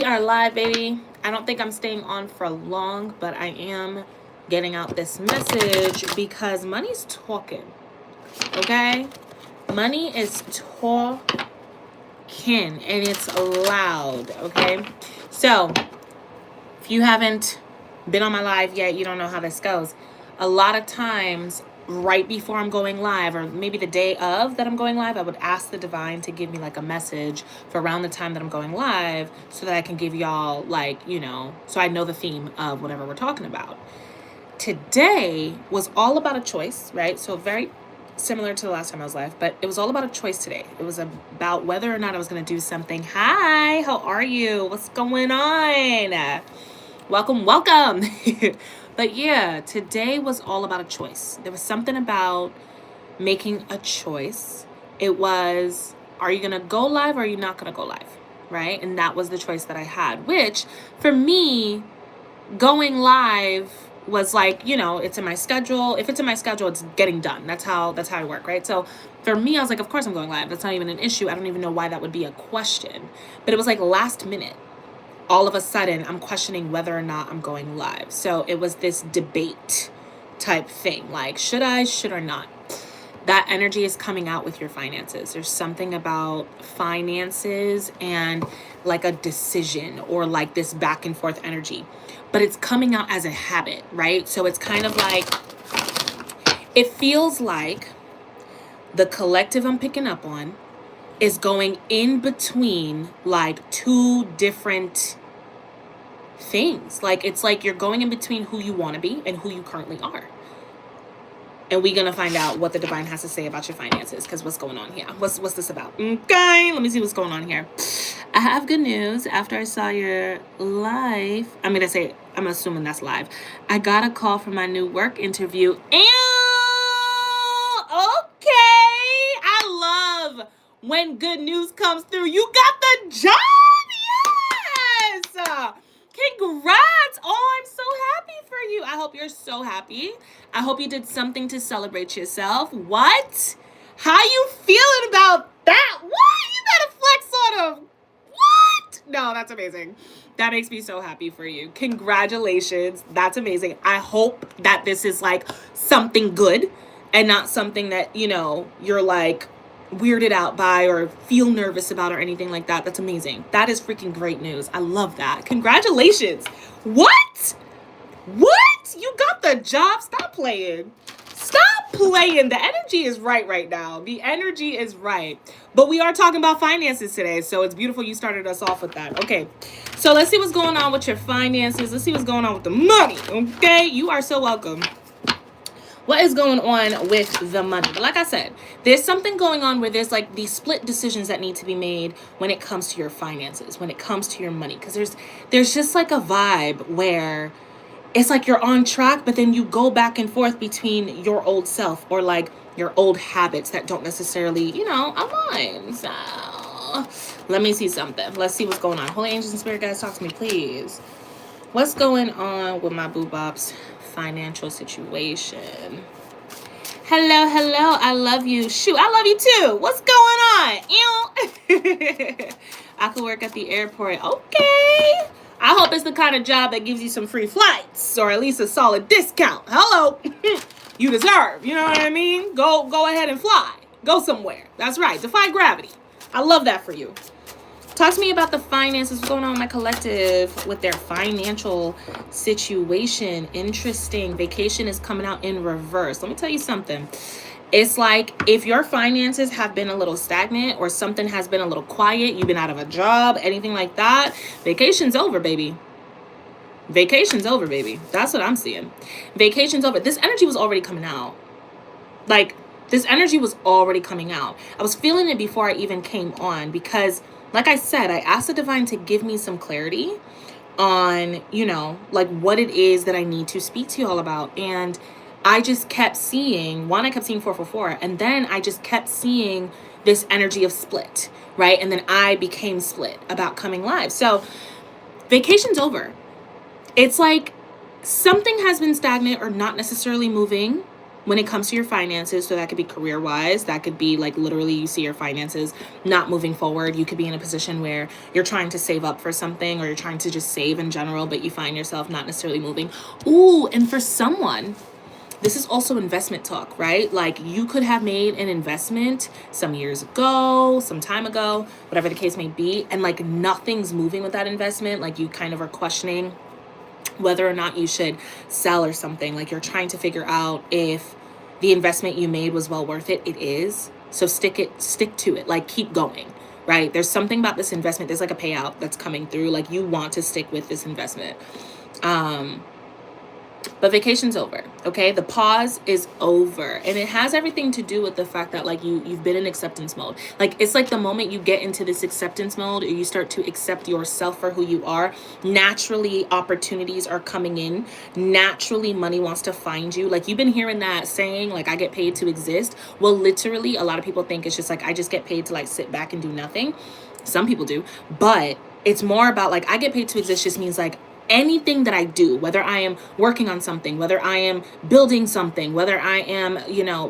We are live, baby. I don't think I'm staying on for long, but I am getting out this message because money's talking. Okay? Money is talking and it's loud. Okay? So, if you haven't been on my live yet, you don't know how this goes. A lot of times, right before I'm going live, or maybe the day of that I'm going live, I would ask the divine to give me like a message for around the time that I'm going live so that I can give y'all so I know the theme of whatever we're talking about. Today was all about a choice, right? So very similar to the last time I was live, but it was all about a choice today. It was about whether or not I was going to do something. Hi, how are you? What's going on? Welcome. But yeah, today was all about a choice. There was something about making a choice. It was, are you going to go live or are you not going to go live? Right? And that was the choice that I had, which for me, going live was like, it's in my schedule. If it's in my schedule, it's getting done. That's how I work, right? So for me, I was like, of course I'm going live. That's not even an issue. I don't even know why that would be a question. But it was like last minute. All of a sudden, I'm questioning whether or not I'm going live. So it was this debate type thing. Like, should or not? That energy is coming out with your finances. There's something about finances and like a decision or like this back and forth energy. But it's coming out as a habit, right? So it's kind of like, it feels like the collective I'm picking up on is going in between like two different things. Like it's like you're going in between who you want to be and who you currently are. And we're gonna find out what the divine has to say about your finances, because what's going on here? What's this about? Okay, let me see what's going on here. I have good news. After I saw your live, I'm assuming that's live. I got a call from my new work interview. Ew! Okay, I love when good news comes through. You got the job. Yes. Congrats. Oh, I'm so happy for you. I hope you're so happy. I hope you did something to celebrate yourself. What? How you feeling about that? What? You better flex on them. What? No, that's amazing. That makes me so happy for you. Congratulations. That's amazing. I hope that this is like something good and not something that, you're like weirded out by or feel nervous about or anything like that. That's amazing. That is freaking great news. I love that. Congratulations. What? You got the job? Stop playing. The energy is right now. The energy is right. But we are talking about finances today, so it's beautiful you started us off with that. Okay, so let's see what's going on with your finances. Let's see what's going on with the money. Okay, you are so welcome. What is going on with the money? But like I said, there's something going on where there's like these split decisions that need to be made when it comes to your finances, when it comes to your money. Because there's just like a vibe where it's like you're on track, but then you go back and forth between your old self or like your old habits that don't necessarily, align. So let me see something. Let's see what's going on. Holy angels and spirit guides, talk to me, please. What's going on with my boo bop's financial situation? Hello. I love you. Shoot, I love you too. What's going on? I could work at the airport. Okay. I hope it's the kind of job that gives you some free flights or at least a solid discount. Hello. You deserve. You know what I mean? Go ahead and fly. Go somewhere. That's right. Defy gravity. I love that for you. Talk to me about the finances. What's going on with my collective with their financial situation? Interesting. Vacation is coming out in reverse. Let me tell you something. It's like if your finances have been a little stagnant or something has been a little quiet, you've been out of a job, anything like that, vacation's over, baby. Vacation's over, baby. That's what I'm seeing. Vacation's over. This energy was already coming out. Like, this energy was already coming out. I was feeling it before I even came on because, like I said, I asked the divine to give me some clarity on, like what it is that I need to speak to you all about. And I just kept seeing, I kept seeing 444, and then I just kept seeing this energy of split, right? And then I became split about coming live. So vacation's over. It's like something has been stagnant or not necessarily moving, when it comes to your finances. So that could be career wise, that could be like literally you see your finances not moving forward. You could be in a position where you're trying to save up for something, or you're trying to just save in general, but you find yourself not necessarily moving. Ooh, and for someone, this is also investment talk, right? Like you could have made an investment some years ago, some time ago, whatever the case may be, and like nothing's moving with that investment. Like you kind of are questioning whether or not you should sell or something. Like you're trying to figure out if the investment you made was well worth it. It is. So stick to it. Like keep going, right? There's something about this investment. There's like a payout that's coming through. Like you want to stick with this investment. But vacation's over, okay? The pause is over. And it has everything to do with the fact that like you've been in acceptance mode. Like it's like the moment you get into this acceptance mode, or you start to accept yourself for who you are, naturally opportunities are coming in. Naturally money wants to find you. Like you've been hearing that saying, like I get paid to exist. Well, literally a lot of people think it's just like I just get paid to like sit back and do nothing. Some people do, but it's more about like I get paid to exist just means like anything that I do, whether I am working on something, whether I am building something, whether I am,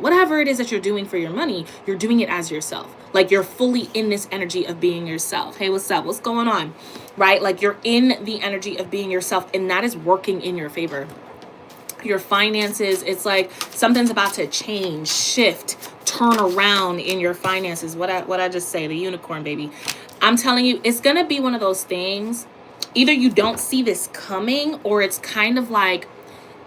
whatever it is that you're doing for your money, you're doing it as yourself. Like you're fully in this energy of being yourself. Hey, what's up? What's going on? Right? Like you're in the energy of being yourself, and that is working in your favor. Your finances, it's like something's about to change, shift, turn around in your finances. What I just say, the unicorn, baby. I'm telling you, it's going to be one of those things. Either you don't see this coming, or it's kind of like,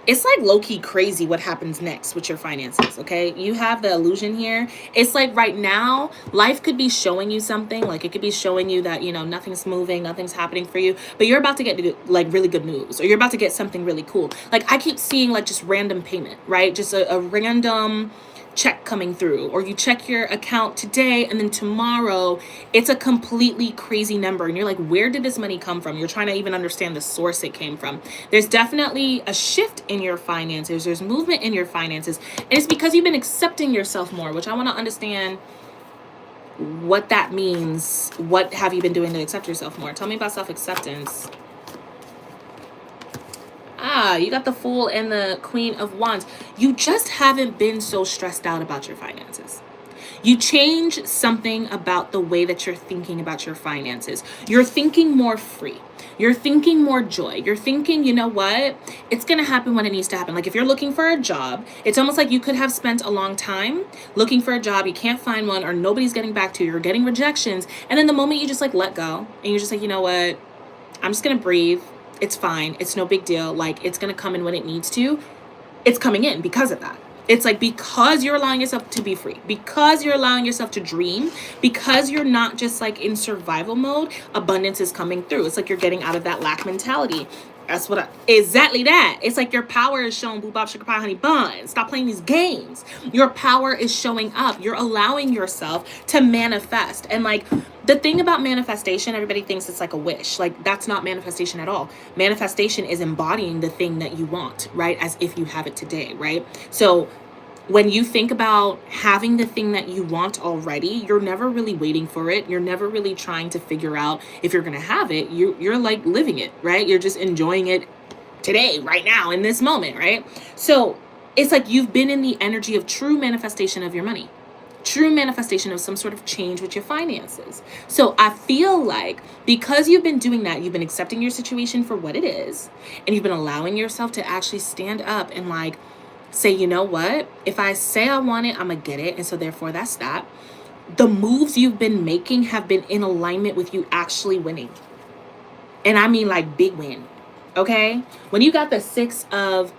it's like low-key crazy what happens next with your finances, okay? You have the illusion here. It's like right now, life could be showing you something. Like it could be showing you that, nothing's moving, nothing's happening for you, but you're about to get like really good news, or you're about to get something really cool. Like I keep seeing like just random payment, right? Just a random check coming through, or you check your account today and then tomorrow it's a completely crazy number, and you're like, where did this money come from? You're trying to even understand the source it came from. There's definitely a shift in your finances. There's movement in your finances, and it's because you've been accepting yourself more, which I want to understand what that means. What have you been doing to accept yourself more? Tell me about self-acceptance. You got the Fool and the Queen of Wands. You just haven't been so stressed out about your finances. You change something about the way that you're thinking about your finances. You're thinking more free. You're thinking more joy. You're thinking, you know what? It's going to happen when it needs to happen. Like if you're looking for a job, it's almost like you could have spent a long time looking for a job. You can't find one, or nobody's getting back to you. You're getting rejections. And then the moment you just like let go, and you're just like, you know what? I'm just going to breathe. It's fine. It's no big deal. Like it's going to come in when it needs to. It's coming in because of that. It's like because you're allowing yourself to be free, because you're allowing yourself to dream, because you're not just like in survival mode, abundance is coming through. It's like you're getting out of that lack mentality. That's exactly that. It's like your power is showing. Boo bop, sugar pie, honey bun. Stop playing these games. Your power is showing up. You're allowing yourself to manifest. And like the thing about manifestation, everybody thinks it's like a wish. Like that's not manifestation at all. Manifestation is embodying the thing that you want, right? As if you have it today, right? So when you think about having the thing that you want already, you're never really waiting for it. You're never really trying to figure out if you're going to have it. You're like living it, right? You're just enjoying it today, right now, in this moment, right? So it's like you've been in the energy of true manifestation of your money, true manifestation of some sort of change with your finances. So I feel like because you've been doing that, you've been accepting your situation for what it is, and you've been allowing yourself to actually stand up and like, say, you know what? If I say I want it, I'm going to get it. And so therefore that's that. The moves you've been making have been in alignment with you actually winning. And I mean like big win. Okay? When you got the 6 of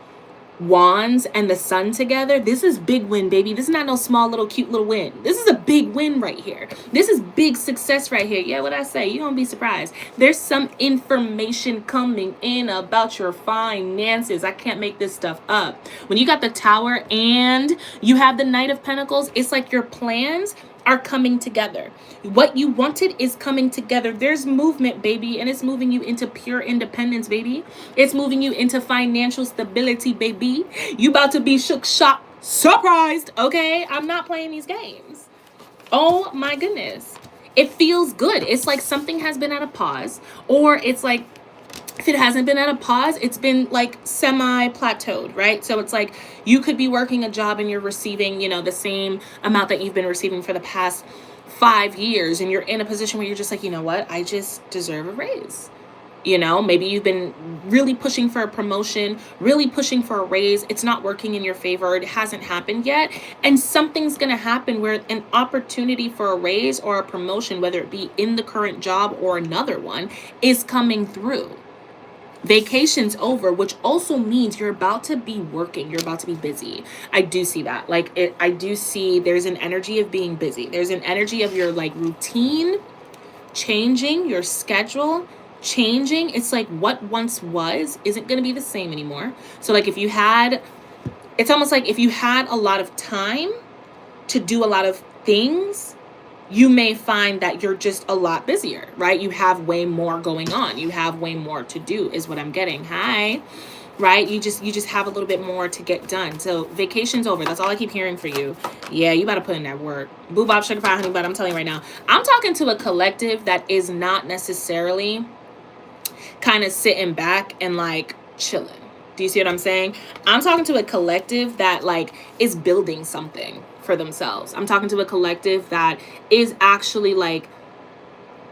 Wands and the Sun together, this is big win, baby. This is not no small little cute little win. This is a big win right here. This is big success right here. Yeah, what I say, you're gonna be surprised. There's some information coming in about your finances. I can't make this stuff up. When you got the Tower and you have the Knight of Pentacles, it's like your plans are coming together. What you wanted is coming together. There's movement, baby, and it's moving you into pure independence, baby. It's moving you into financial stability, baby. You about to be shook, shocked, surprised, okay? I'm not playing these games. Oh my goodness. It feels good. It's like something has been at a pause, or it's like if it hasn't been at a pause, it's been like semi-plateaued, right? So it's like you could be working a job and you're receiving, the same amount that you've been receiving for the past 5 years, and you're in a position where you're just like, you know what, I just deserve a raise. Maybe you've been really pushing for a promotion, really pushing for a raise. It's not working in your favor. It hasn't happened yet. And something's going to happen where an opportunity for a raise or a promotion, whether it be in the current job or another one, is coming through. Vacation's over, which also means you're about to be working. You're about to be busy. I do see that. I do see there's an energy of being busy. There's an energy of your routine changing, your schedule changing. It's like what once was isn't going to be the same anymore. So it's almost like if you had a lot of time to do a lot of things, you may find that you're just a lot busier, right? You have way more going on. You have way more to do is what I'm getting. Hi. Right? You just have a little bit more to get done. So vacation's over. That's all I keep hearing for you. Yeah, you better put in that work. Boo bop, sugar pie, honey, but I'm telling you right now, I'm talking to a collective that is not necessarily kind of sitting back and chilling. Do you see what I'm saying? I'm talking to a collective that is building something for themselves. I'm talking to a collective that is actually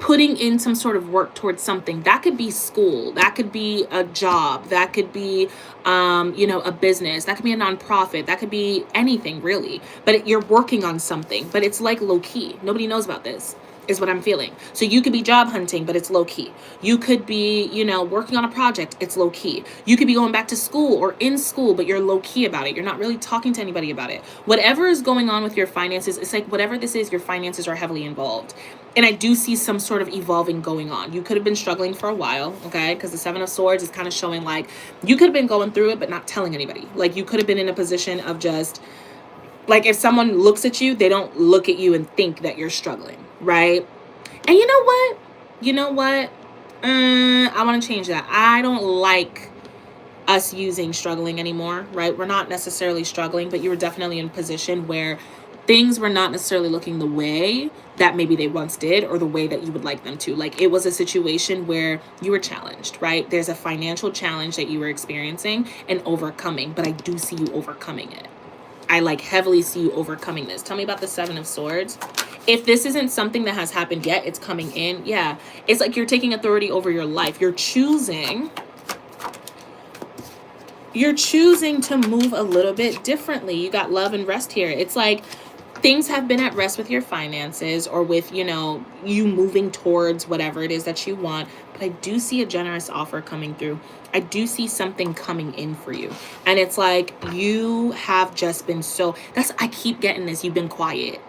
putting in some sort of work towards something. That could be school, that could be a job, that could be a business, that could be a nonprofit, that could be anything really, but you're working on something, but it's low key. Nobody knows about this is what I'm feeling. So you could be job hunting, but it's low key. You could be, working on a project. It's low key. You could be going back to school or in school, but you're low key about it. You're not really talking to anybody about it. Whatever is going on with your finances, it's whatever this is, your finances are heavily involved. And I do see some sort of evolving going on. You could have been struggling for a while, okay? Because the Seven of Swords is kind of showing you could have been going through it, but not telling anybody. You could have been in a position of just, if someone looks at you, they don't look at you and think that you're struggling, right? And you know what? I want to change that. I don't like us using struggling anymore, right? We're not necessarily struggling, but you were definitely in a position where things were not necessarily looking the way that maybe they once did or the way that you would like them to. It was a situation where you were challenged, right? There's a financial challenge that you were experiencing and overcoming, but I do see you overcoming it. I heavily see you overcoming this. Tell me about the Seven of Swords. If this isn't something that has happened yet, it's coming in. Yeah, it's you're taking authority over your life. You're choosing to move a little bit differently. You got love and rest here. It's things have been at rest with your finances or with, you moving towards whatever it is that you want. But I do see a generous offer coming through. I do see something coming in for you. And it's you have just been I keep getting this. You've been quiet.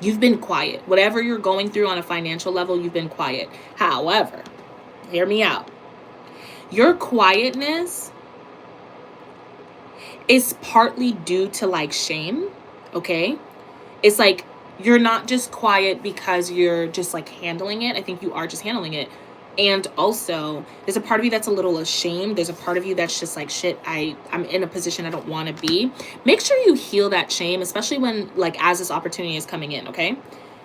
You've been quiet. Whatever you're going through on a financial level, you've been quiet. However, hear me out. Your quietness is partly due to shame, okay? It's you're not just quiet because you're just handling it. I think you are just handling it. And also, there's a part of you that's a little ashamed. There's a part of you that's just shit, I'm in a position I don't want to be. Make sure you heal that shame, especially when, as this opportunity is coming in, okay?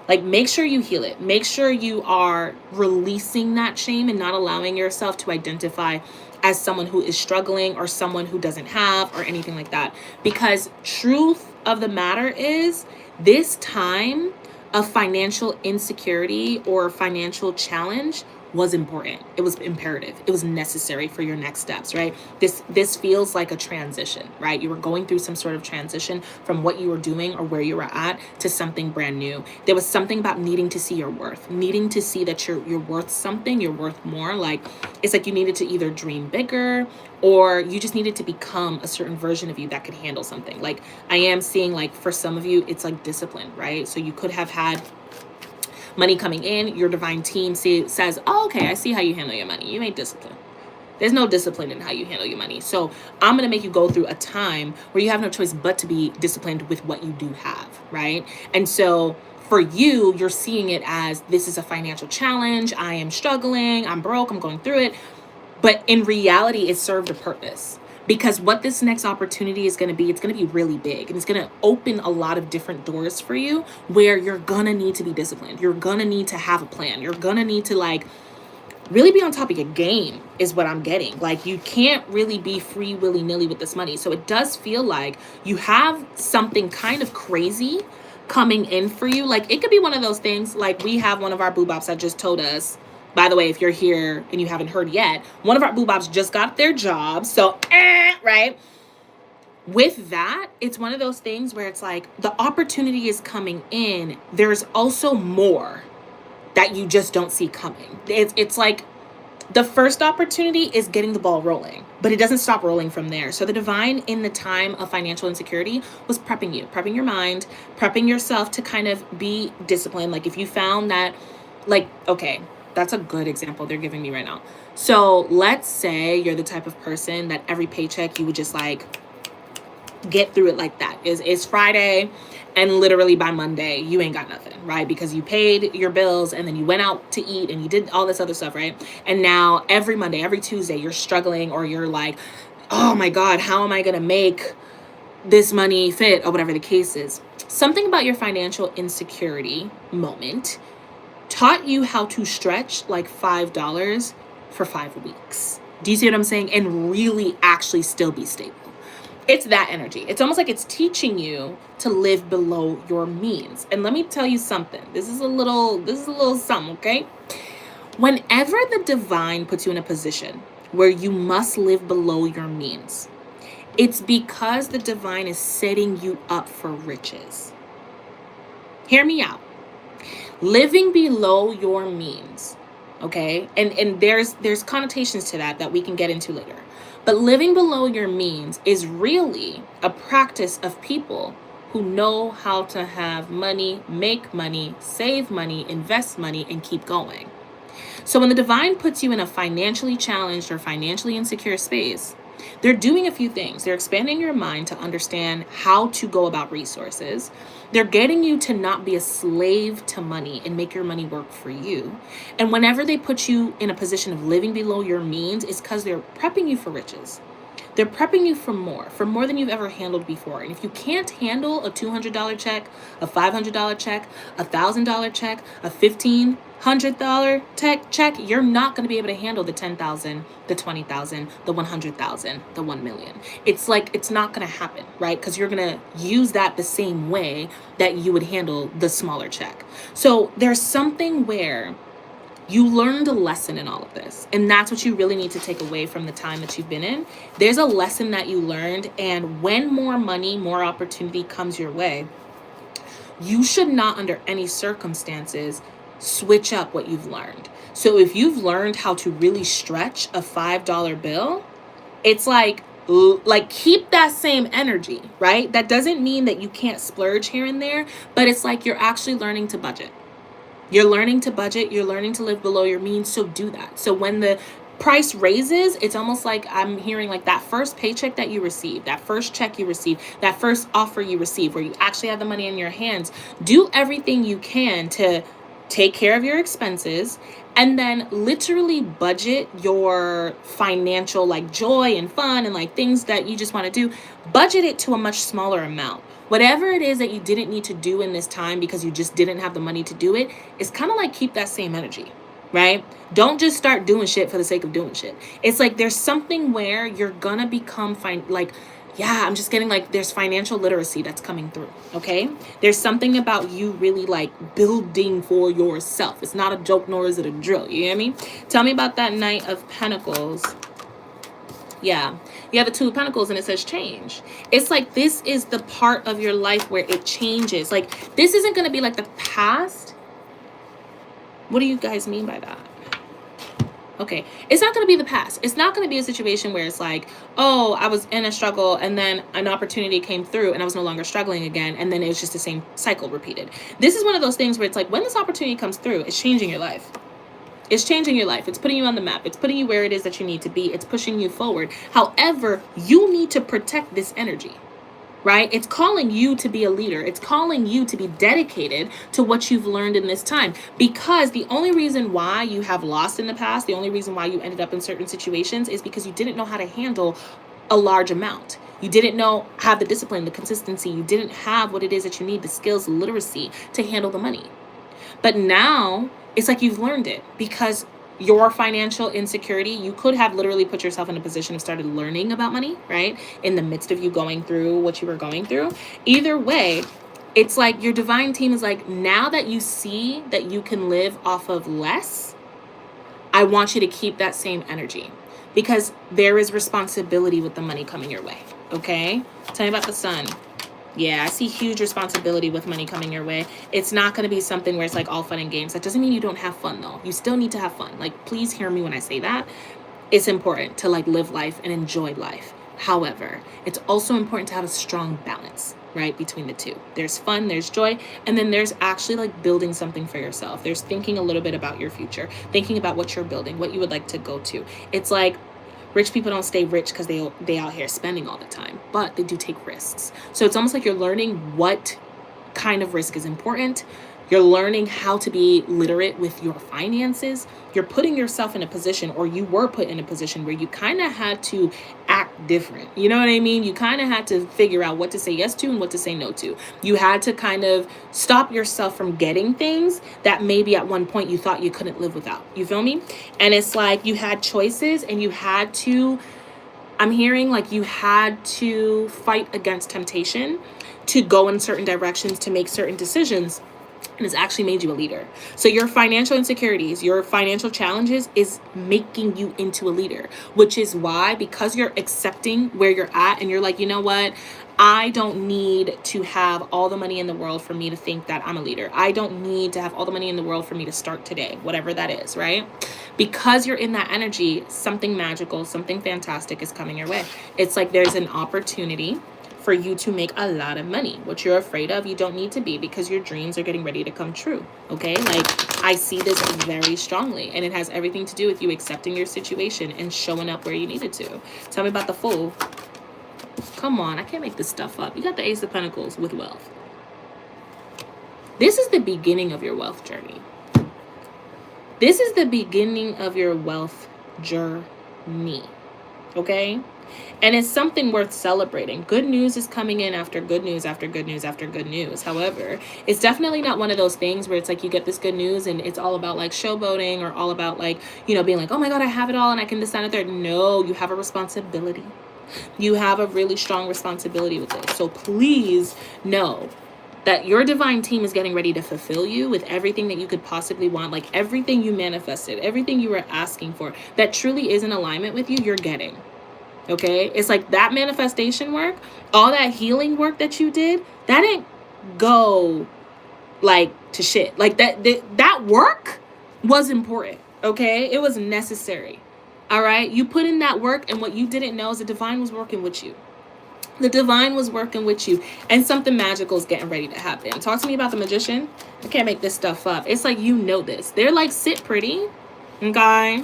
Make sure you heal it. Make sure you are releasing that shame and not allowing yourself to identify as someone who is struggling or someone who doesn't have or anything like that. Because truth of the matter is, this time of financial insecurity or financial challenge was important. It was imperative. It was necessary for your next steps, right? This feels like a transition, right? You were going through some sort of transition from what you were doing or where you were at to something brand new. There was something about needing to see your worth, needing to see that you're worth something, you're worth more. It's you needed to either dream bigger or you just needed to become a certain version of you that could handle something. I am seeing for some of you, it's discipline, right? So you could have had money coming in, your divine team says, oh, okay, I see how you handle your money. You ain't disciplined. There's no discipline in how you handle your money. So I'm going to make you go through a time where you have no choice but to be disciplined with what you do have, right? And so for you, you're seeing it as this is a financial challenge. I am struggling. I'm broke. I'm going through it. But in reality, it served a purpose. Because what this next opportunity is going to be, it's going to be really big. And it's going to open a lot of different doors for you where you're going to need to be disciplined. You're going to need to have a plan. You're going to need to really be on top of your game is what I'm getting. Like, you can't really be free willy-nilly with this money. So it does feel like you have something kind of crazy coming in for you. Like, it could be one of those things, like we have one of our boobops that just told us, by the way, if you're here and you haven't heard yet, one of our boobops just got their job. So, right? With that, it's one of those things where it's like the opportunity is coming in. There's also more that you just don't see coming. It's like the first opportunity is getting the ball rolling, but it doesn't stop rolling from there. So the divine in the time of financial insecurity was prepping your mind, prepping yourself to kind of be disciplined. Like, if you found that, like, okay, that's a good example they're giving me right now. So let's say you're the type of person that every paycheck you would just like get through it like that. It's Friday, and literally by Monday you ain't got nothing, right? Because you paid your bills and then you went out to eat and you did all this other stuff, right? And now every Monday, every Tuesday, you're struggling, or you're like, oh my God, how am I gonna make this money fit, or whatever the case is. Something about your financial insecurity moment taught you how to stretch like $5 for 5 weeks. Do you see what I'm saying? And really actually still be stable. It's that energy. It's almost like it's teaching you to live below your means. And let me tell you something. This is a little something, okay? Whenever the divine puts you in a position where you must live below your means, it's because the divine is setting you up for riches. Hear me out. Living below your means, okay? And there's connotations to that we can get into later. But living below your means is really a practice of people who know how to have money, make money, save money, invest money, and keep going. So when the divine puts you in a financially challenged or financially insecure space, they're doing a few things. They're expanding your mind to understand how to go about resources. They're getting you to not be a slave to money and make your money work for you. And whenever they put you in a position of living below your means, it's because they're prepping you for riches. They're prepping you for more than you've ever handled before. And if you can't handle a $200 check, a $500 check, a $1,000 check, a $1,500 check, you're not going to be able to handle the $10,000, the $20,000, the $100,000, the $1 million. It's like, it's not going to happen, right? Because you're going to use that the same way that you would handle the smaller check. So there's something where you learned a lesson in all of this. And that's what you really need to take away from the time that you've been in. There's a lesson that you learned. And when more money, more opportunity comes your way, you should not, under any circumstances, switch up what you've learned. So if you've learned how to really stretch a $5 bill, it's like keep that same energy, right? That doesn't mean that you can't splurge here and there, but it's like you're actually learning to budget. You're learning to budget. You're learning to live below your means. So do that. So when the price raises, it's almost like I'm hearing like that first paycheck that you receive, that first check you receive, that first offer you receive, where you actually have the money in your hands. Do everything you can to take care of your expenses, and then literally budget your financial like joy and fun and like things that you just want to do. Budget it to a much smaller amount. Whatever it is that you didn't need to do in this time because you just didn't have the money to do it, it's kind of like keep that same energy, right? Don't just start doing shit for the sake of doing shit. It's like there's something where you're gonna become I'm just getting like there's financial literacy that's coming through, okay? There's something about you really like building for yourself. It's not a joke, nor is it a drill, you hear me? Tell me about that Knight of Pentacles. Yeah, you have the Two of Pentacles and it says change. It's like this is the part of your life where it changes. Like this isn't going to be like the past. What do you guys mean by that? Okay, it's not going to be the past. It's not going to be a situation where it's like, oh, I was in a struggle and then an opportunity came through and I was no longer struggling again. And then it was just the same cycle repeated. This is one of those things where it's like when this opportunity comes through, it's changing your life. It's changing your life. It's putting you on the map. It's putting you where it is that you need to be. It's pushing you forward. However, you need to protect this energy, right? It's calling you to be a leader. It's calling you to be dedicated to what you've learned in this time. Because the only reason why you have lost in the past, the only reason why you ended up in certain situations is because you didn't know how to handle a large amount. You didn't have the discipline, the consistency. You didn't have what it is that you need, the skills, the literacy to handle the money. But now it's like you've learned it because your financial insecurity, you could have literally put yourself in a position of started learning about money, right? In the midst of you going through what you were going through. Either way, it's like your divine team is like, now that you see that you can live off of less, I want you to keep that same energy, because there is responsibility with the money coming your way. Okay? Tell me about the sun. Yeah, I see huge responsibility with money coming your way. It's not going to be something where it's like all fun and games. That doesn't mean you don't have fun, though. You still need to have fun. Like, please hear me when I say that. It's important to like live life and enjoy life. However, it's also important to have a strong balance, right, between the two. There's fun, there's joy, and then there's actually like building something for yourself. There's thinking a little bit about your future, thinking about what you're building, what you would like to go to. It's like rich people don't stay rich because they out here spending all the time, but they do take risks. So it's almost like you're learning what kind of risk is important. You're learning how to be literate with your finances. You're putting yourself in a position, or you were put in a position where you kind of had to act different. You know what I mean? You kind of had to figure out what to say yes to and what to say no to. You had to kind of stop yourself from getting things that maybe at one point you thought you couldn't live without. You feel me? And it's like you had choices and you had to, I'm hearing like you had to fight against temptation to go in certain directions, to make certain decisions. And it's actually made you a leader. So your financial insecurities, your financial challenges is making you into a leader, which is why, because you're accepting where you're at and you're like, you know what? I don't need to have all the money in the world for me to think that I'm a leader. I don't need to have all the money in the world for me to start today, whatever that is, right? Because you're in that energy, something magical, something fantastic is coming your way. It's like there's an opportunity for you to make a lot of money. What you're afraid of, you don't need to be, because your dreams are getting ready to come true. Okay? Like, I see this very strongly, and it has everything to do with you accepting your situation and showing up where you needed to. Tell me about the Fool. Come on, I can't make this stuff up. You got the Ace of Pentacles with wealth. This is the beginning of your wealth journey. This is the beginning of your wealth journey. Okay? And it's something worth celebrating. Good news is coming in after good news, after good news, after good news. However, it's definitely not one of those things where it's like you get this good news and it's all about like showboating, or all about like, you know, being like, oh my God, I have it all and I can decide it there. No, you have a responsibility. You have a really strong responsibility with it. So please know that your divine team is getting ready to fulfill you with everything that you could possibly want. Like everything you manifested, everything you were asking for that truly is in alignment with you, you're getting. Okay? It's like that manifestation work, all that healing work that you did, that didn't go like to shit. Like that work was important. Okay? It was necessary. All right? You put in that work, and what you didn't know is the divine was working with you. The divine was working with you, and something magical is getting ready to happen. Talk to me about the Magician. I can't make this stuff up. It's like, you know this. They're like, sit pretty. Okay?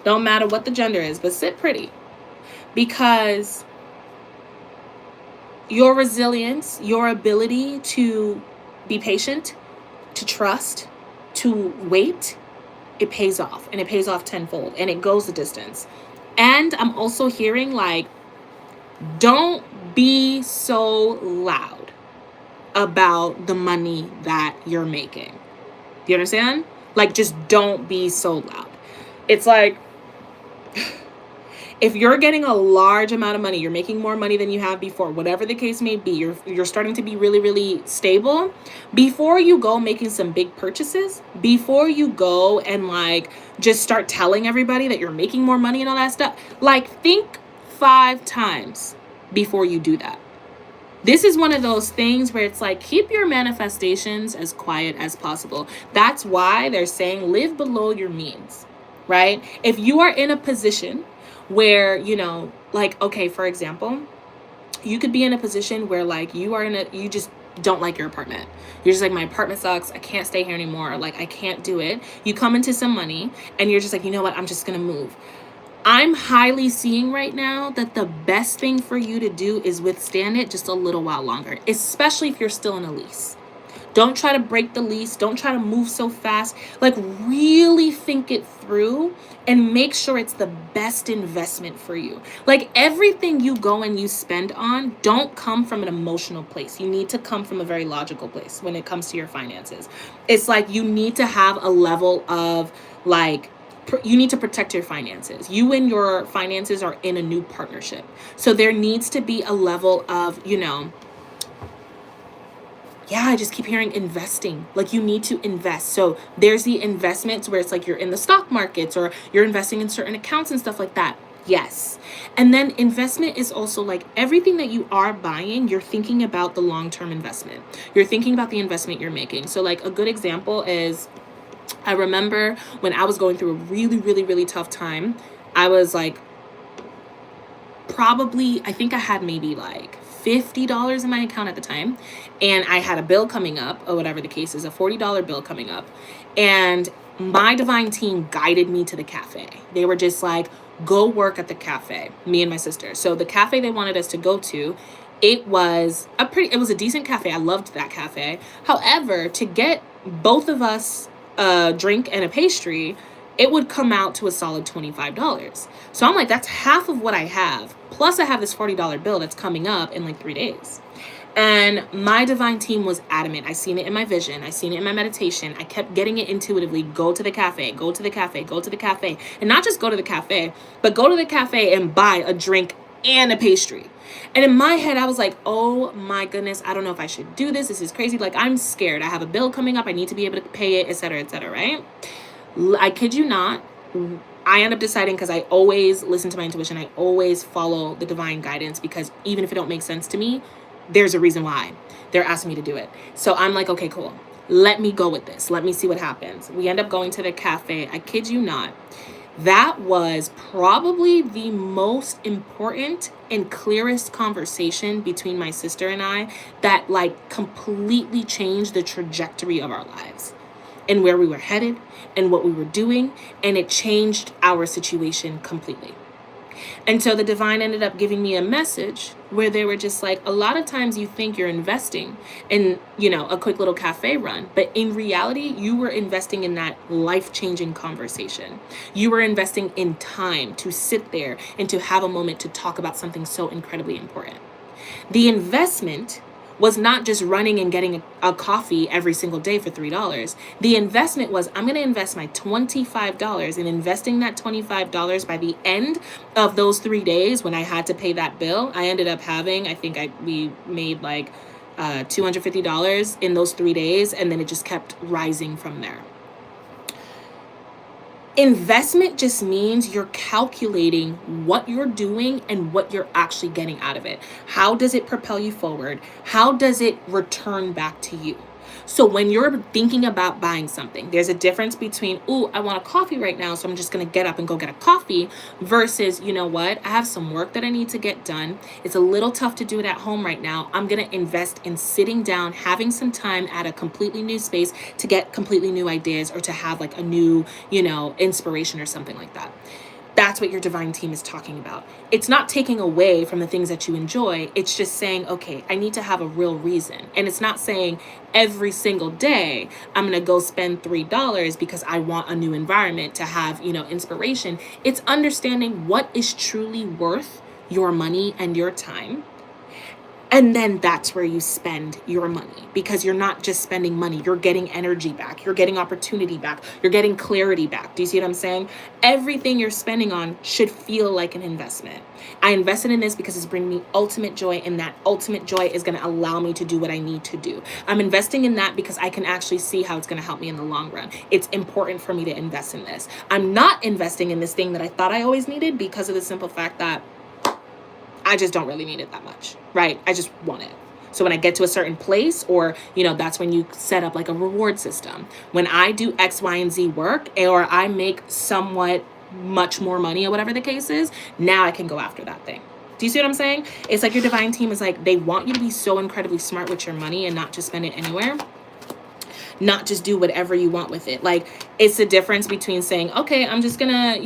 Don't matter what the gender is, but sit pretty. Because your resilience, your ability to be patient, to trust, to wait, it pays off. And it pays off tenfold. And it goes the distance. And I'm also hearing like, don't be so loud about the money that you're making. Do you understand? Like, just don't be so loud. It's like, if you're getting a large amount of money, you're making more money than you have before, whatever the case may be, you're starting to be really, really stable. Before you go making some big purchases, before you go and like just start telling everybody that you're making more money and all that stuff, like think 5 times before you do that. This is one of those things where it's like, keep your manifestations as quiet as possible. That's why they're saying live below your means, right? If you are in a position where, you know, like, okay, for example, you could be in a position where like you just don't like your apartment. You're just like, my apartment sucks. I can't stay here anymore. Like, I can't do it. You come into some money and you're just like, you know what? I'm just going to move. I'm highly seeing right now that the best thing for you to do is withstand it just a little while longer, especially if you're still in a lease. Don't try to break the lease. Don't try to move so fast. Like, really think it through and make sure it's the best investment for you. Like, everything you go and you spend on, don't come from an emotional place. You need to come from a very logical place when it comes to your finances. It's like you need to have a level of like you need to protect your finances. You and your finances are in a new partnership. So there needs to be a level of, I just keep hearing investing. Like, you need to invest. So there's the investments where it's like you're in the stock markets or you're investing in certain accounts and stuff like that. Yes. And then investment is also like everything that you are buying, you're thinking about the long-term investment. You're thinking about the investment you're making. So like a good example is, I remember when I was going through a really, really, really tough time. I was like, I think I had maybe like $50 in my account at the time, and I had a bill coming up, or whatever the case is, a $40 bill coming up, and my divine team guided me to the cafe. They were just like, go work at the cafe, me and my sister. So the cafe they wanted us to go to, it was a decent cafe. I loved that cafe. However, to get both of us a drink and a pastry, it would come out to a solid $25. So I'm like, that's half of what I have. Plus I have this $40 bill that's coming up in like 3 days. And my divine team was adamant. I seen it in my vision. I seen it in my meditation. I kept getting it intuitively. Go to the cafe, go to the cafe, go to the cafe. And not just go to the cafe, but go to the cafe and buy a drink and a pastry. And in my head, I was like, oh my goodness, I don't know if I should do this. This is crazy. Like, I'm scared. I have a bill coming up. I need to be able to pay it, etc., right? I kid you not. I end up deciding, because I always listen to my intuition. I always follow the divine guidance, because even if it don't make sense to me, there's a reason why they're asking me to do it. So I'm like, okay, cool. Let me go with this. Let me see what happens. We end up going to the cafe. I kid you not. That was probably the most important and clearest conversation between my sister and I that like completely changed the trajectory of our lives and where we were headed and what we were doing. And it changed our situation completely. And so the divine ended up giving me a message where they were just like, a lot of times you think you're investing in, a quick little cafe run, but in reality, you were investing in that life-changing conversation. You were investing in time to sit there and to have a moment to talk about something so incredibly important. The investment was not just running and getting a coffee every single day for $3. The investment was, I'm going to invest my $25, and investing that $25 by the end of those 3 days when I had to pay that bill, I ended up having, we made like $250 in those 3 days, and then it just kept rising from there. Investment just means you're calculating what you're doing and what you're actually getting out of it. How does it propel you forward? How does it return back to you? So when you're thinking about buying something, there's a difference between, I want a coffee right now, so I'm just going to get up and go get a coffee, versus, you know what, I have some work that I need to get done. It's a little tough to do it at home right now. I'm going to invest in sitting down, having some time at a completely new space to get completely new ideas, or to have like a new, inspiration or something like that. That's what your divine team is talking about. It's not taking away from the things that you enjoy. It's just saying, okay, I need to have a real reason. And it's not saying every single day I'm going to go spend $3 because I want a new environment to have, inspiration. It's understanding what is truly worth your money and your time. And then that's where you spend your money, because you're not just spending money. You're getting energy back. You're getting opportunity back. You're getting clarity back. Do you see what I'm saying? Everything you're spending on should feel like an investment. I invested in this because it's bringing me ultimate joy, and that ultimate joy is going to allow me to do what I need to do. I'm investing in that because I can actually see how it's going to help me in the long run. It's important for me to invest in this. I'm not investing in this thing that I thought I always needed, because of the simple fact that I just don't really need it that much, right? I just want it. So when I get to a certain place, or, that's when you set up like a reward system. When I do X, Y, and Z work, or I make somewhat much more money, or whatever the case is, now I can go after that thing. Do you see what I'm saying? It's like your divine team is like, they want you to be so incredibly smart with your money and not just spend it anywhere. Not just do whatever you want with it. Like, it's the difference between saying, okay, I'm just gonna,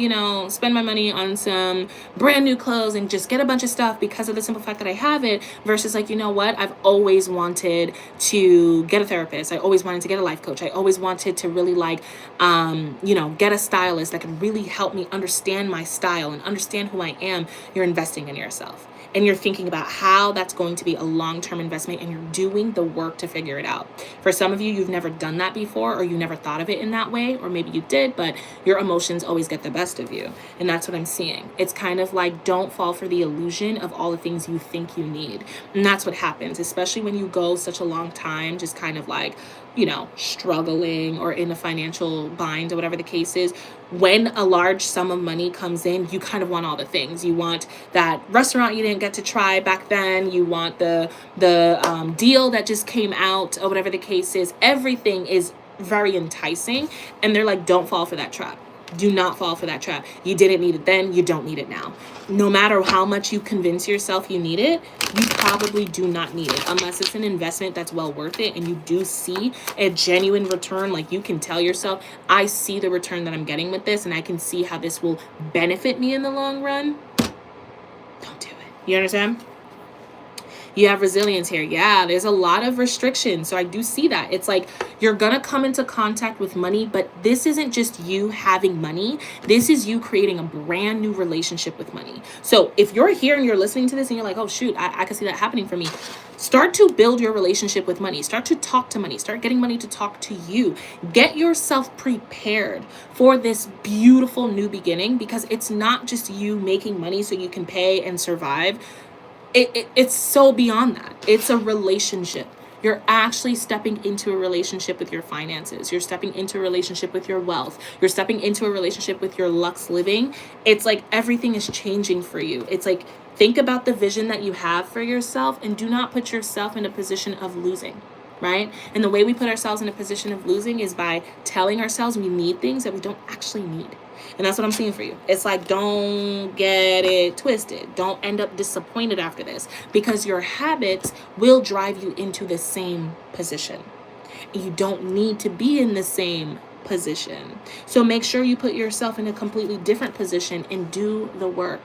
spend my money on some brand new clothes and just get a bunch of stuff because of the simple fact that I have it, versus like, you know what, I've always wanted to get a therapist. I always wanted to get a life coach. I always wanted to really like, get a stylist that could really help me understand my style and understand who I am. You're investing in yourself. And you're thinking about how that's going to be a long-term investment, and you're doing the work to figure it out. For some of you, you've never done that before, or you never thought of it in that way, or maybe you did, but your emotions always get the best of you. And that's what I'm seeing. It's kind of like, don't fall for the illusion of all the things you think you need. And that's what happens, especially when you go such a long time just kind of like, you know, struggling or in a financial bind or whatever the case is. When a large sum of money comes in, you kind of want all the things. You want that restaurant you didn't get to try back then. You want the deal that just came out or whatever the case is. Everything is very enticing, and they're like, don't fall for that trap. Do not fall for that trap. You didn't need it then, you don't need it now. No matter how much you convince yourself you need it, you probably do not need it, unless it's an investment that's well worth it and you do see a genuine return. Like, you can tell yourself, I see the return that I'm getting with this, and I can see how this will benefit me in the long run. Don't do it. You understand? You have resilience here. Yeah, there's a lot of restrictions. So I do see that. It's like you're going to come into contact with money, but this isn't just you having money. This is you creating a brand new relationship with money. So if you're here and you're listening to this and you're like, oh, shoot, I can see that happening for me. Start to build your relationship with money. Start to talk to money. Start getting money to talk to you. Get yourself prepared for this beautiful new beginning, because it's not just you making money so you can pay and survive. It's so beyond that. It's a relationship. You're actually stepping into a relationship with your finances. You're stepping into a relationship with your wealth. You're stepping into a relationship with your luxe living. It's like everything is changing for you. It's like, think about the vision that you have for yourself, and do not put yourself in a position of losing, right? And the way we put ourselves in a position of losing is by telling ourselves we need things that we don't actually need. And that's what I'm seeing for you. It's like, don't get it twisted. Don't end up disappointed after this, because your habits will drive you into the same position. You don't need to be in the same position. So make sure you put yourself in a completely different position and do the work.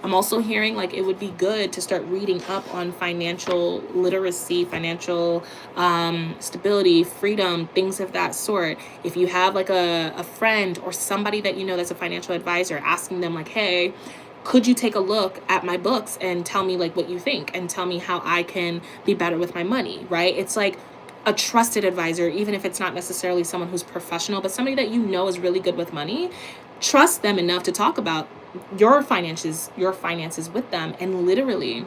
I'm also hearing like it would be good to start reading up on financial literacy, financial stability, freedom, things of that sort. If you have like a friend or somebody that you know that's a financial advisor, asking them like, hey, could you take a look at my books and tell me like what you think, and tell me how I can be better with my money, right? It's like a trusted advisor, even if it's not necessarily someone who's professional, but somebody that you know is really good with money. Trust them enough to talk about your finances with them, and literally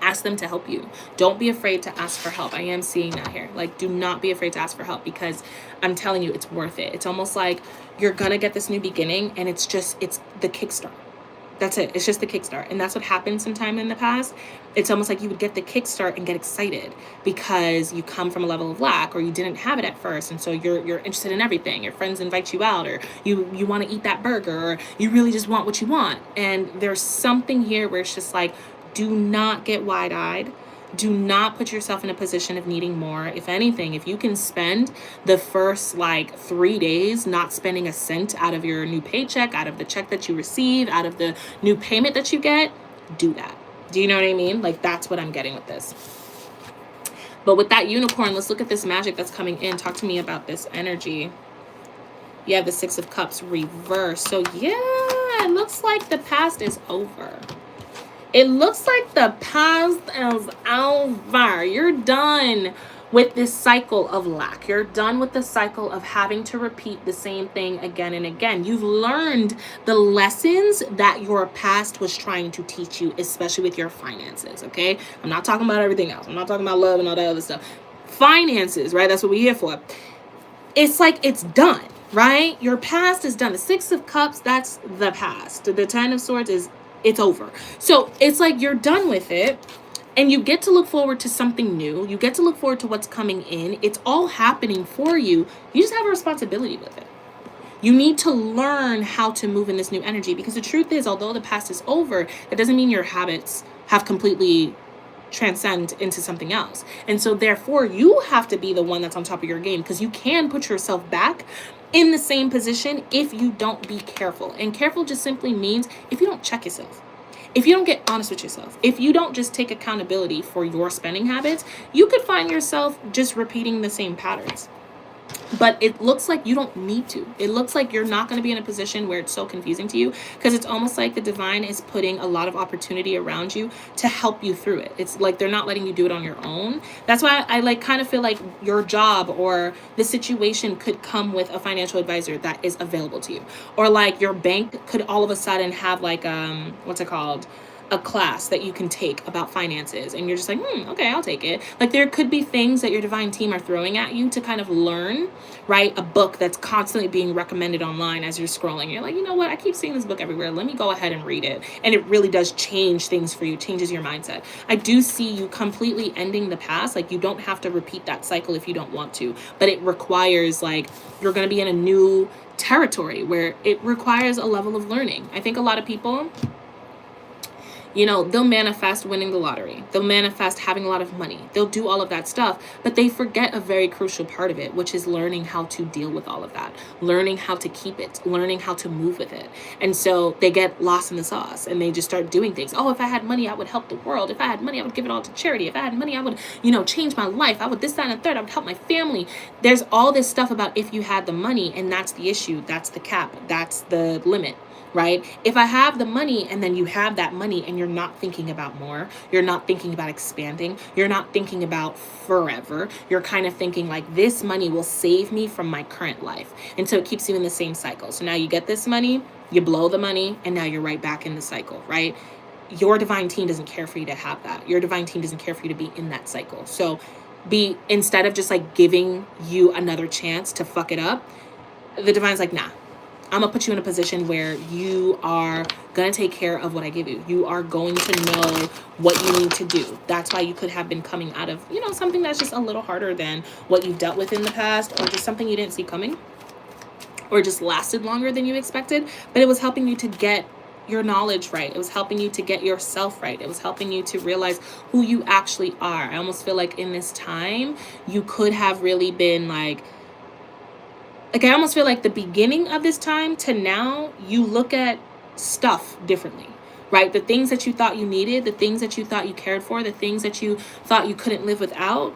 ask them to help you. Don't be afraid to ask for help. I am seeing that here. Like, do not be afraid to ask for help, because I'm telling you, it's worth it. It's almost like you're gonna get this new beginning, and it's the kickstart. That's it. It's just the kickstart. And that's what happened sometime in the past. It's almost like you would get the kickstart and get excited because you come from a level of lack, or you didn't have it at first. And so you're interested in everything. Your friends invite you out, or you want to eat that burger, or you really just want what you want. And there's something here where it's just like, do not get wide-eyed. Do not put yourself in a position of needing more. If anything, if you can spend the first 3 days not spending a cent out of your new paycheck, out of the check that you receive, out of the new payment that you get, do that. Do you know what I mean? Like, that's what I'm getting with this. But with that unicorn, let's look at this magic that's coming in. Talk to me about this energy. You have the Six of Cups reversed. So yeah, it looks like the past is over. It looks like the past is over. You're done with this cycle of lack. You're done with the cycle of having to repeat the same thing again and again. You've learned the lessons that your past was trying to teach you, especially with your finances, okay? I'm not talking about everything else. I'm not talking about love and all that other stuff. Finances, right? That's what we're here for. It's like it's done, right? Your past is done. The Six of Cups, that's the past. The Ten of Swords is it's over. So it's like you're done with it, and you get to look forward to something new. You get to look forward to what's coming in. It's all happening for you. You just have a responsibility with it. You need to learn how to move in this new energy, because the truth is, although the past is over, that doesn't mean your habits have completely transcend into something else. And so therefore, you have to be the one that's on top of your game, because you can put yourself back in the same position if you don't be careful. And careful just simply means if you don't check yourself, if you don't get honest with yourself, if you don't just take accountability for your spending habits, you could find yourself just repeating the same patterns. But it looks like you don't need to. It looks like you're not going to be in a position where it's so confusing to you, because it's almost like the divine is putting a lot of opportunity around you to help you through it. It's like they're not letting you do it on your own. That's why I like kind of feel like your job or the situation could come with a financial advisor that is available to you, or like your bank could all of a sudden have like what's it called, a class that you can take about finances, and you're just like, okay, I'll take it. Like there could be things that your divine team are throwing at you to kind of learn, right? A book that's constantly being recommended online as you're scrolling. You're like, you know what? I keep seeing this book everywhere. Let me go ahead and read it. And it really does change things for you, changes your mindset. I do see you completely ending the past. Like you don't have to repeat that cycle if you don't want to, but it requires like you're going to be in a new territory where it requires a level of learning. I think a lot of people, you know, they'll manifest winning the lottery. They'll manifest having a lot of money. They'll do all of that stuff, but they forget a very crucial part of it, which is learning how to deal with all of that, learning how to keep it, learning how to move with it. And so they get lost in the sauce and they just start doing things. Oh, if I had money, I would help the world. If I had money, I would give it all to charity. If I had money, I would, you know, change my life. I would this, that, and the third. I would help my family. There's all this stuff about if you had the money, and that's the issue. That's the cap. That's the limit. Right? If I have the money, and then you have that money and you're not thinking about more, you're not thinking about expanding, you're not thinking about forever, you're kind of thinking like this money will save me from my current life. And so it keeps you in the same cycle. So now you get this money, you blow the money, and now you're right back in the cycle, right? Your divine team doesn't care for you to have that. Your divine team doesn't care for you to be in that cycle. So instead of just like giving you another chance to fuck it up, the divine's like, nah, I'm going to put you in a position where you are going to take care of what I give you. You are going to know what you need to do. That's why you could have been coming out of, you know, something that's just a little harder than what you've dealt with in the past, or just something you didn't see coming, or just lasted longer than you expected. But it was helping you to get your knowledge right. It was helping you to get yourself right. It was helping you to realize who you actually are. I almost feel like in this time, you could have really been like I almost feel like the beginning of this time to now, you look at stuff differently, right? The things that you thought you needed, the things that you thought you cared for, the things that you thought you couldn't live without,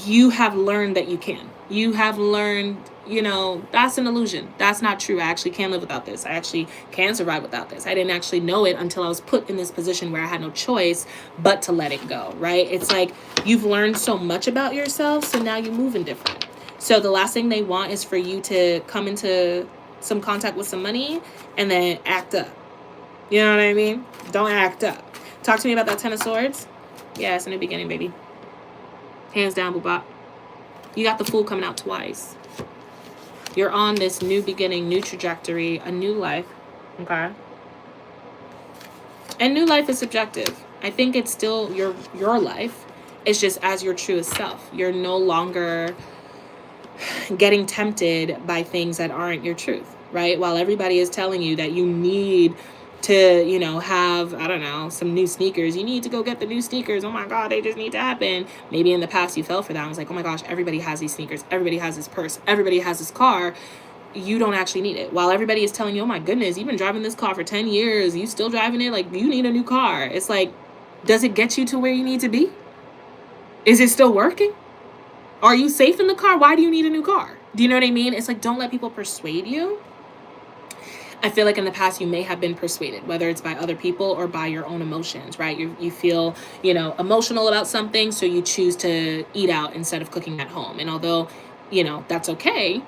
you have learned that you can. You have learned, you know, that's an illusion. That's not true. I actually can live without this. I actually can survive without this. I didn't actually know it until I was put in this position where I had no choice but to let it go, right? It's like you've learned so much about yourself, so now you move in different. So the last thing they want is for you to come into some contact with some money and then act up. You know what I mean? Don't act up. Talk to me about that 10 of Swords. Yeah, it's in the beginning, baby. Hands down, boobop. You got the Fool coming out twice. You're on this new beginning, new trajectory, a new life. Okay? And new life is subjective. I think it's still your life. It's just as your truest self. You're no longer getting tempted by things that aren't your truth, right? While everybody is telling you that you need to, you know, have, I don't know, some new sneakers. You need to go get the new sneakers. Oh my God, they just need to happen. Maybe in the past you fell for that. I was like, oh my gosh, everybody has these sneakers. Everybody has this purse. Everybody has this car. You don't actually need it. While everybody is telling you, oh my goodness, you've been driving this car for 10 years. You still driving it? Like, you need a new car. It's like, does it get you to where you need to be? Is it still working? Are you safe in the car? Why do you need a new car? Do you know what I mean? It's like, don't let people persuade you. I feel like in the past you may have been persuaded, whether it's by other people or by your own emotions, right? You feel, you know, emotional about something, so you choose to eat out instead of cooking at home. And although, you know, that's okay,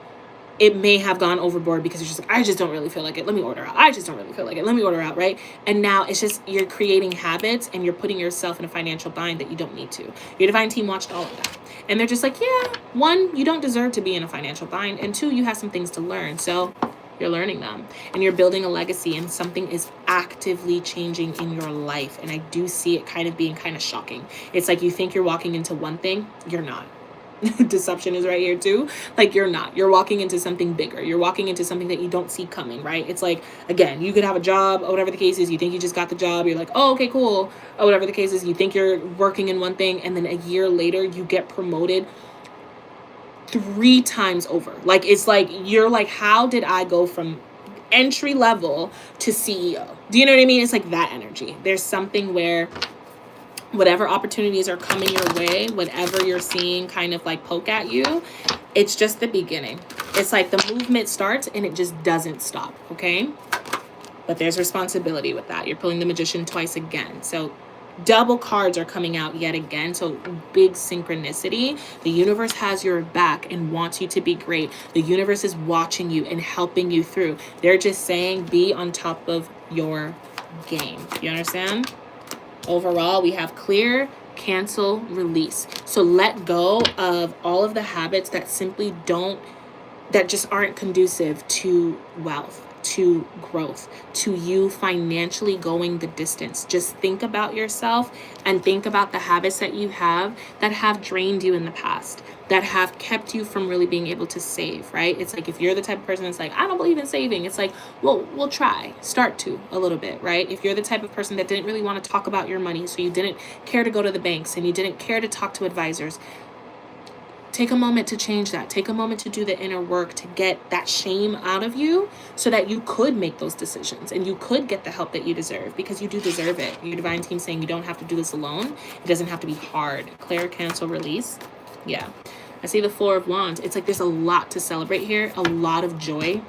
it may have gone overboard because you're just like, I just don't really feel like it. Let me order out. I just don't really feel like it. Let me order out, right? And now it's just, you're creating habits and you're putting yourself in a financial bind that you don't need to. Your divine team watched all of that. And they're just like, yeah, one, you don't deserve to be in a financial bind. And two, you have some things to learn. So you're learning them and you're building a legacy, and something is actively changing in your life. And I do see it kind of being kind of shocking. It's like you think you're walking into one thing, you're not. Deception is right here too. Like, you're not. You're walking into something bigger. You're walking into something that you don't see coming, right? It's like, again, you could have a job or whatever the case is. You think you just got the job. You're like, oh, okay, cool. Or whatever the case is. You think you're working in one thing, and then a year later you get promoted 3 times over. Like, it's like, you're like, how did I go from entry level to CEO? Do you know what I mean? It's like that energy. There's something where whatever opportunities are coming your way, whatever you're seeing kind of like poke at you, It's just the beginning. It's like the movement starts and it just doesn't stop, okay? But there's responsibility with that. You're pulling the Magician twice again. So double cards are coming out yet again. So big synchronicity. The universe has your back and wants you to be great. The universe is watching you and helping you through. They're just saying be on top of your game. You understand? Overall, we have clear, cancel, release. So let go of all of the habits that simply that just aren't conducive to wealth, to growth, to you financially going the distance. Just think about yourself and think about the habits that you have that have drained you in the past, that have kept you from really being able to save, right? It's like if you're the type of person that's like, I don't believe in saving, it's like, well, we'll try. Start to a little bit, right? If you're the type of person that didn't really want to talk about your money, so you didn't care to go to the banks and you didn't care to talk to advisors, take a moment to change that. Take a moment to do the inner work to get that shame out of you so that you could make those decisions and you could get the help that you deserve, because you do deserve it. Your divine team saying you don't have to do this alone. It doesn't have to be hard. Clear, cancel, release. Yeah. I see the Four of Wands. It's like there's a lot to celebrate here, a lot of joy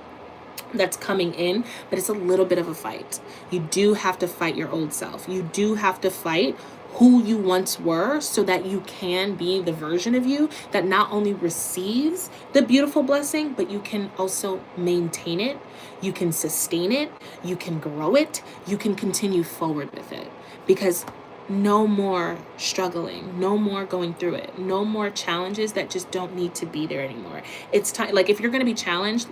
that's coming in, but it's a little bit of a fight. You do have to fight your old self. You do have to fight who you once were so that you can be the version of you that not only receives the beautiful blessing, but you can also maintain it, you can sustain it, you can grow it, you can continue forward with it. Because no more struggling, no more going through it, no more challenges that just don't need to be there anymore. It's time, like if you're going to be challenged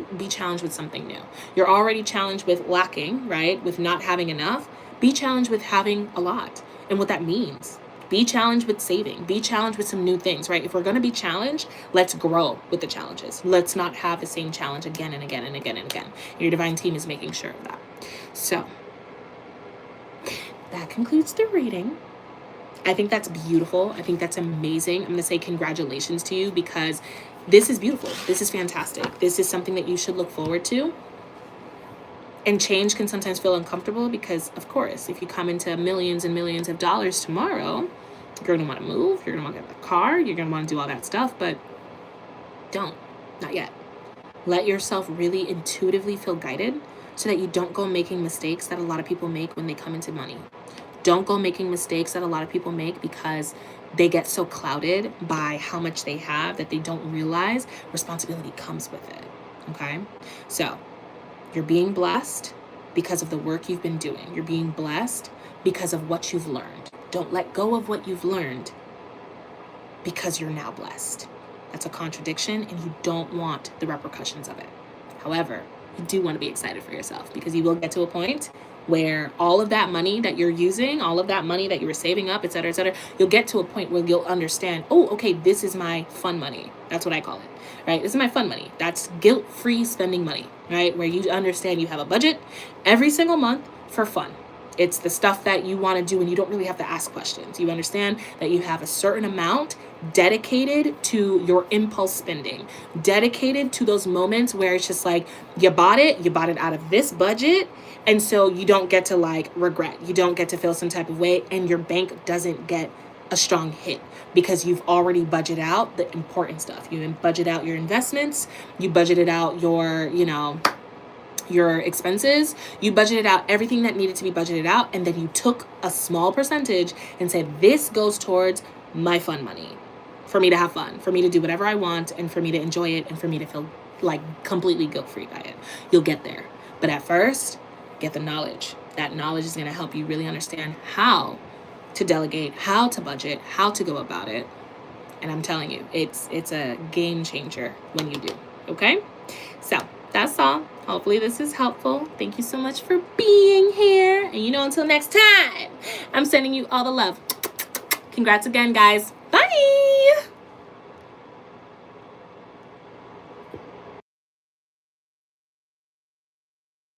with something new. You're already challenged with lacking, right? With not having enough. Be challenged with having a lot and what that means. Be challenged with saving. Be challenged with some new things, right? If we're going to be challenged, let's grow with the challenges. Let's not have the same challenge again and again and again and again. Your divine team is making sure of that. So that concludes the reading. I think that's beautiful. I think that's amazing. I'm going to say congratulations to you because this is beautiful. This is fantastic. This is something that you should look forward to. And change can sometimes feel uncomfortable because, of course, if you come into millions and millions of dollars tomorrow, you're going to want to move. You're going to want to get a car. You're going to want to do all that stuff. But don't. Not yet. Let yourself really intuitively feel guided so that you don't go making mistakes that a lot of people make when they come into money. Don't go making mistakes that a lot of people make because they get so clouded by how much they have that they don't realize responsibility comes with it. Okay? So you're being blessed because of the work you've been doing. You're being blessed because of what you've learned. Don't let go of what you've learned because you're now blessed. That's a contradiction and you don't want the repercussions of it. However, you do want to be excited for yourself because you will get to a point where all of that money that you're using, all of that money that you were saving up, et cetera, you'll get to a point where you'll understand, oh, okay, this is my fun money. That's what I call it, right? This is my fun money. That's guilt-free spending money, right? Where you understand you have a budget every single month for fun. It's the stuff that you want to do and you don't really have to ask questions. You understand that you have a certain amount dedicated to your impulse spending, dedicated to those moments where it's just like, you bought it out of this budget. And so you don't get to like regret. You don't get to feel some type of way and your bank doesn't get a strong hit because you've already budgeted out the important stuff. You budget out your investments. You budgeted out your expenses, you budgeted out everything that needed to be budgeted out, and then you took a small percentage and said, this goes towards my fun money, for me to have fun, for me to do whatever I want, and for me to enjoy it, and for me to feel like completely guilt-free by it. You'll get there. But at first, get the knowledge. That knowledge is going to help you really understand how to delegate, how to budget, how to go about it. And I'm telling you, it's a game changer when you do. Okay? So that's all. Hopefully this is helpful. Thank you so much for being here. And until next time, I'm sending you all the love. Congrats again, guys. Bye.